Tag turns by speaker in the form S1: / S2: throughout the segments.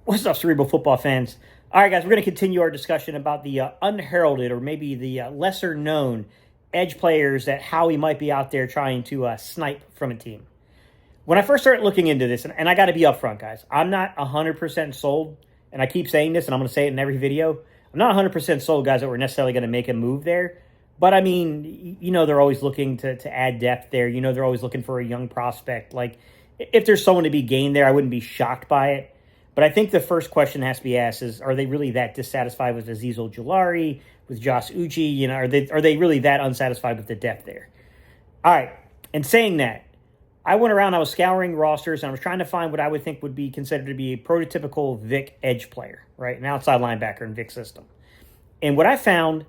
S1: What's up, Cerebral football fans? All right, guys, we're going to continue our discussion about the unheralded or maybe the lesser-known edge players that Howie might be out there trying to snipe from a team. When I first started looking into this, and I got to be upfront, guys, I'm not 100% sold, and I keep saying this, and I'm going to say it in every video. I'm not 100% sold, guys, that we're necessarily going to make a move there. But, I mean, you know they're always looking to add depth there. You know they're always looking for a young prospect. Like, if there's someone to be gained there, I wouldn't be shocked by it. But I think the first question that has to be asked is, are they really that dissatisfied with Azeez Ojulari, with Josh Uche? You know, are they really that unsatisfied with the depth there? All right. And saying that, I went around, I was scouring rosters, and I was trying to find what I would think would be considered to be a prototypical Vic edge player, right? An outside linebacker in Vic's system. And what I found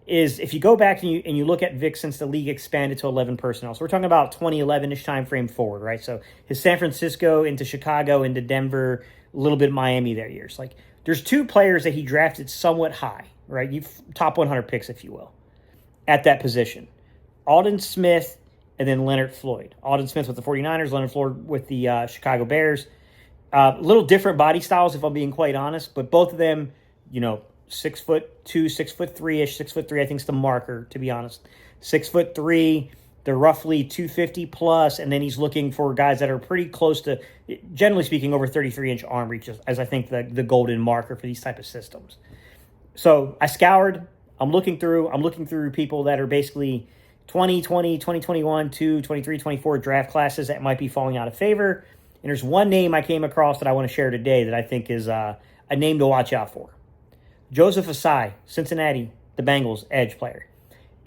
S1: is if you go back and you look at Vic since the league expanded to 11 personnel. So we're talking about 2011-ish time frame forward, right? So his San Francisco into Chicago into Denver, a little bit of Miami there years. Like, there's two players that he drafted somewhat high, right? You top 100 picks, if you will, at that position. Aldon Smith and then Leonard Floyd. Aldon Smith with the 49ers, Leonard Floyd with the Chicago Bears. A little different body styles, if I'm being quite honest, but both of them, you know, 6'2", 6'3"-ish, 6'3", I think is the marker, to be honest. 6'3", they're roughly 250 plus, and then he's looking for guys that are pretty close to, generally speaking, over 33-inch arm reach, as I think the golden marker for these type of systems. So I scoured. I'm looking through people that are basically 2020, 2021, 23, 24 draft classes that might be falling out of favor. And there's one name I came across that I want to share today that I think is a name to watch out for. Joseph Ossai, Cincinnati, the Bengals edge player.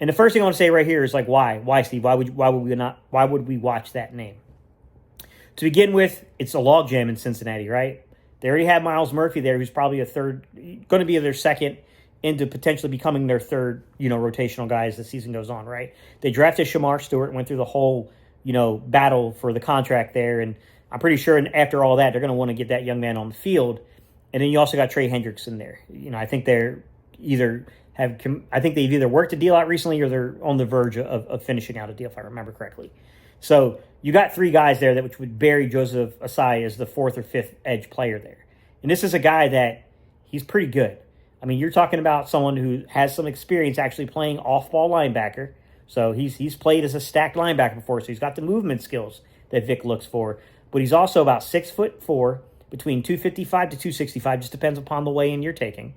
S1: And the first thing I want to say right here is like, why? Why, Steve? Why would we watch that name? To begin with, it's a logjam in Cincinnati, right? They already have Miles Murphy there, who's probably going to be their second into potentially becoming their third, rotational guy as the season goes on, right? They drafted Shamar Stewart, went through the whole, battle for the contract there, and I'm pretty sure after all that, they're going to want to get that young man on the field. And then you also got Trey Hendrickson there. I think they've either worked a deal out recently or they're on the verge of finishing out a deal, if I remember correctly. So you got three guys there which would bury Joseph Ossai as the fourth or fifth edge player there. And this is a guy that he's pretty good. I mean, you're talking about someone who has some experience actually playing off-ball linebacker. So he's played as a stacked linebacker before, so he's got the movement skills that Vic looks for. But he's also about 6'4", between 255 to 265, just depends upon the weigh-in you're taking.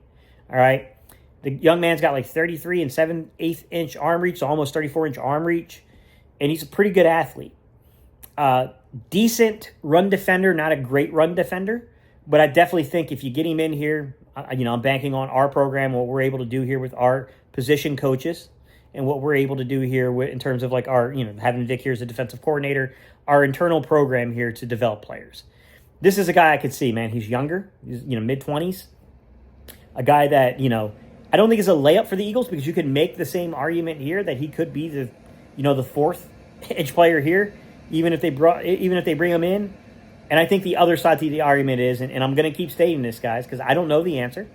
S1: All right? The young man's got like 33 and 7/8 inch arm reach, so almost 34-inch arm reach, and he's a pretty good athlete. Decent run defender, not a great run defender, but I definitely think if you get him in here, I'm banking on our program, what we're able to do here with our position coaches, and what we're able to do here in terms of like our, having Vic here as a defensive coordinator, our internal program here to develop players. This is a guy I could see, man. He's younger, he's mid-20s, a guy that I don't think it's a layup for the Eagles because you could make the same argument here that he could be the fourth edge player here, even if they bring him in. And I think the other side to the argument is, and I'm going to keep stating this, guys, because I don't know the answer.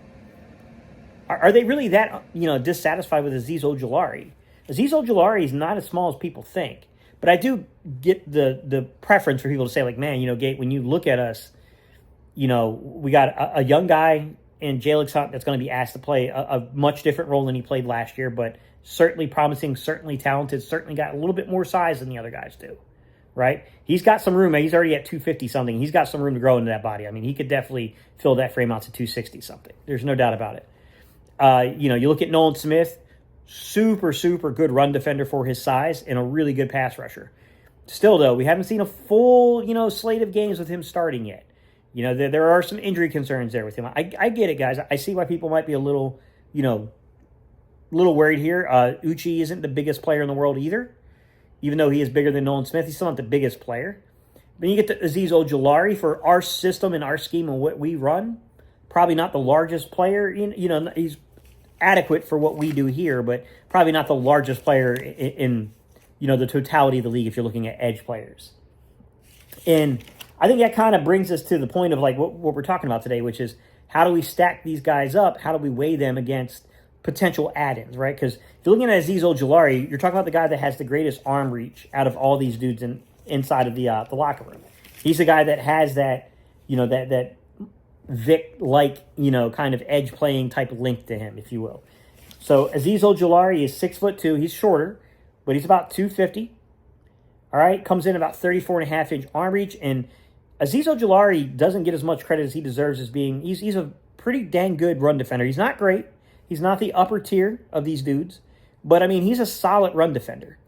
S1: Are they really that dissatisfied with Azeez Ojulari? Azeez Ojulari is not as small as people think, but I do get the preference for people to say like, man, Gate, when you look at us, we got a young guy in Jalix Hunt that's going to be asked to play a much different role than he played last year, but certainly promising, certainly talented, certainly got a little bit more size than the other guys do, right? He's got some room. He's already at 250-something. He's got some room to grow into that body. I mean, he could definitely fill that frame out to 260-something. There's no doubt about it. You look at Nolan Smith, super, super good run defender for his size and a really good pass rusher. Still, though, we haven't seen a full, slate of games with him starting yet. There are some injury concerns there with him. I get it, guys. I see why people might be a little worried here. Uche isn't the biggest player in the world either. Even though he is bigger than Nolan Smith, he's still not the biggest player. Then you get to Azeez Ojulari for our system and our scheme and what we run. Probably not the largest player. He's adequate for what we do here, but probably not the largest player in the totality of the league if you're looking at edge players. And I think that kind of brings us to the point of like what we're talking about today, which is how do we stack these guys up? How do we weigh them against potential add-ins, right? Because if you're looking at Azeez Ojulari, you're talking about the guy that has the greatest arm reach out of all these dudes inside of the locker room. He's the guy that has that Vic-like, kind of edge playing type link to him, if you will. So Azeez Ojulari is 6'2". He's shorter, but he's about 250. All right, comes in about 34.5-inch arm reach, and Azeez Ojulari doesn't get as much credit as he deserves as being. He's a pretty dang good run defender. He's not great. He's not the upper tier of these dudes, but I mean, he's a solid run defender.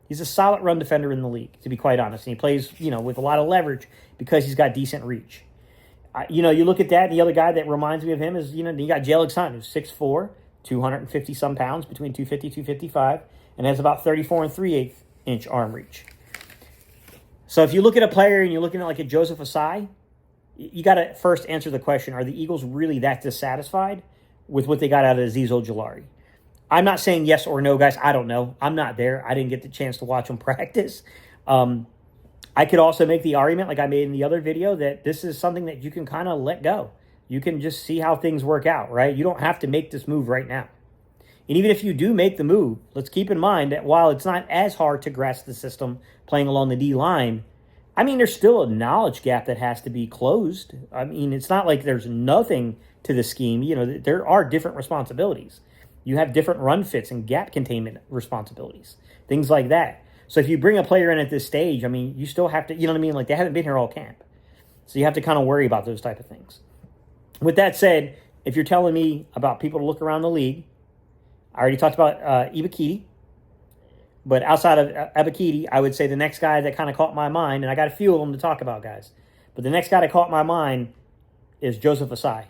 S1: He's a solid run defender in the league, to be quite honest. And he plays, with a lot of leverage because he's got decent reach. You look at that, and the other guy that reminds me of him is, you got Jalen Hunt, who's 6'4", 250-some pounds, between 250 and 255, and has about 34 3/8-inch arm reach. So if you look at a player and you're looking at like a Joseph Ossai, you got to first answer the question, are the Eagles really that dissatisfied with what they got out of Azeez Ojulari? I'm not saying yes or no, guys. I don't know. I'm not there. I didn't get the chance to watch him practice. I could also make the argument, like I made in the other video, that this is something that you can kind of let go. You can just see how things work out, right? You don't have to make this move right now. And even if you do make the move, let's keep in mind that while it's not as hard to grasp the system playing along the D line, I mean, there's still a knowledge gap that has to be closed. I mean, it's not like there's nothing to the scheme. There are different responsibilities. You have different run fits and gap containment responsibilities, things like that. So if you bring a player in at this stage, I mean, you still have to, like they haven't been here all camp. So you have to kind of worry about those type of things. With that said, if you're telling me about people to look around the league, I already talked about Ibikiti. But outside of Ibikiti, I would say the next guy that kind of caught my mind, and I got a few of them to talk about, guys. But the next guy that caught my mind is Joseph Ossai.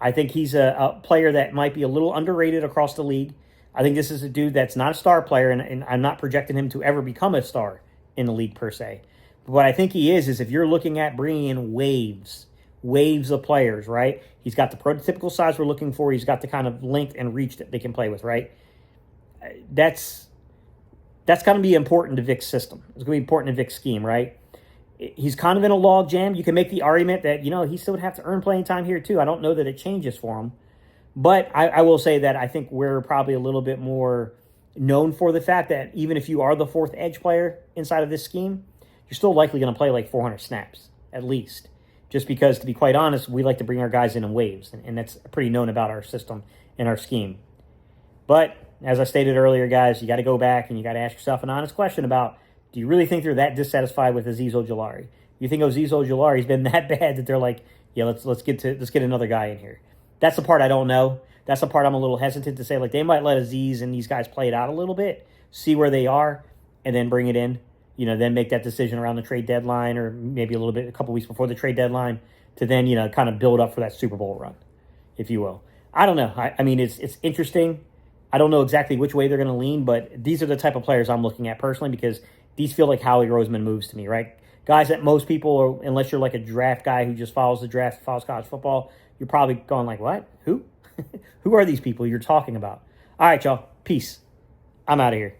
S1: I think he's a player that might be a little underrated across the league. I think this is a dude that's not a star player, and I'm not projecting him to ever become a star in the league per se. But what I think he is if you're looking at bringing in waves of players, right? He's got the prototypical size we're looking for. He's got the kind of length and reach that they can play with, right? That's going to be important to Vic's system. It's going to be important to Vic's scheme, right? He's kind of in a log jam. You can make the argument that, he still would have to earn playing time here too. I don't know that it changes for him. But I will say that I think we're probably a little bit more known for the fact that even if you are the fourth edge player inside of this scheme, you're still likely going to play like 400 snaps, at least. Just because, to be quite honest, we like to bring our guys in waves. And that's pretty known about our system and our scheme. But as I stated earlier, guys, you got to go back and you got to ask yourself an honest question about, do you really think they're that dissatisfied with Azeez Ojulari? You think Azeez Ojulari's been that bad that they're like, yeah, let's get another guy in here? That's the part I don't know. That's the part I'm a little hesitant to say. Like, they might let Azeez and these guys play it out a little bit, see where they are, and then bring it in. Then make that decision around the trade deadline, or maybe a couple weeks before the trade deadline, to then, kind of build up for that Super Bowl run, if you will. I don't know. I mean, it's interesting. I don't know exactly which way they're going to lean, but these are the type of players I'm looking at personally, because these feel like Howie Roseman moves to me, right? Guys that most people, unless you're like a draft guy who just follows the draft, follows college football, you're probably going like, what? Who? Who are these people you're talking about? All right, y'all. Peace. I'm out of here.